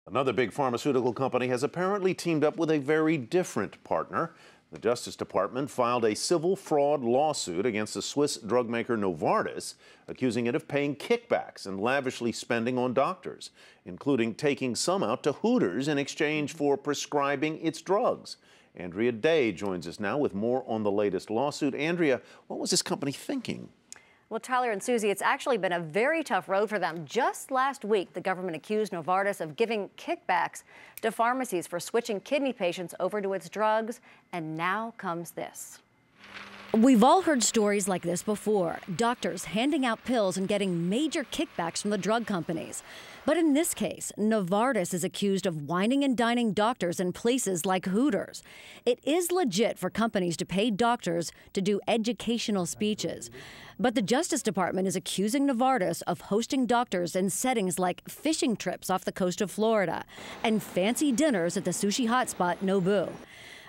Another big pharmaceutical company has apparently teamed up with a very different partner. The Justice Department filed a civil fraud lawsuit against the Swiss drug maker Novartis, accusing it of paying kickbacks and lavishly spending on doctors, including taking some out to Hooters in exchange for prescribing its drugs. Andrea Day joins us now with more on the latest lawsuit. Andrea, what was this company thinking? Well, Tyler and Susie, it's actually been a very tough road for them. Just last week, the government accused Novartis of giving kickbacks to pharmacies for switching kidney patients over to its drugs. And now comes this. We've all heard stories like this before. Doctors handing out pills and getting major kickbacks from the drug companies. But in this case, Novartis is accused of wining and dining doctors in places like Hooters. It is legit for companies to pay doctors to do educational speeches. But the Justice Department is accusing Novartis of hosting doctors in settings like fishing trips off the coast of Florida and fancy dinners at the sushi hotspot Nobu.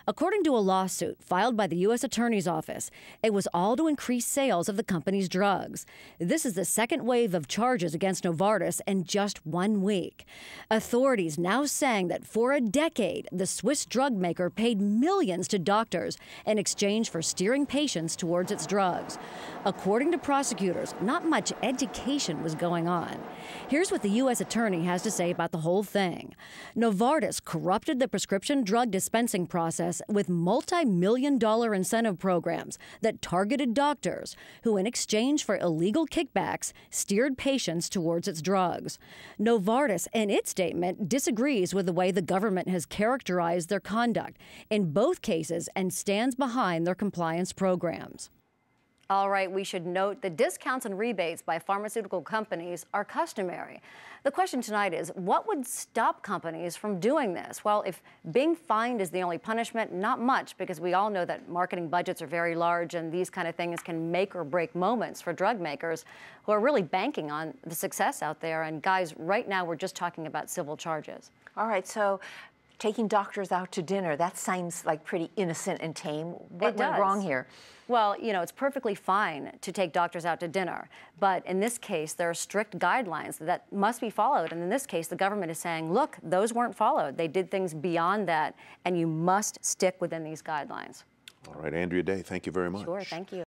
According to a lawsuit filed by the U.S. Attorney's Office, it was all to increase sales of the company's drugs. This is the second wave of charges against Novartis in just 1 week. Authorities now saying that for a decade, the Swiss drug maker paid millions to doctors in exchange for steering patients towards its drugs. According to prosecutors, not much education was going on. Here's what the U.S. Attorney has to say about the whole thing. Novartis corrupted the prescription drug dispensing process with multi-million-dollar incentive programs that targeted doctors who, in exchange for illegal kickbacks, steered patients towards its drugs. Novartis, in its statement, disagrees with the way the government has characterized their conduct in both cases and stands behind their compliance programs. All right, we should note that discounts and rebates by pharmaceutical companies are customary. The question tonight is, what would stop companies from doing this? Well, if being fined is the only punishment, not much, because we all know that marketing budgets are very large and these kind of things can make or break moments for drug makers who are really banking on the success out there. And guys, right now we're just talking about civil charges. All right, so taking doctors out to dinner, that sounds like pretty innocent and tame. What went wrong here? Well, you know, it's perfectly fine to take doctors out to dinner. But in this case, there are strict guidelines that must be followed. And in this case, the government is saying, look, those weren't followed. They did things beyond that, and you must stick within these guidelines. All right, Andrea Day, thank you very much. Sure, thank you.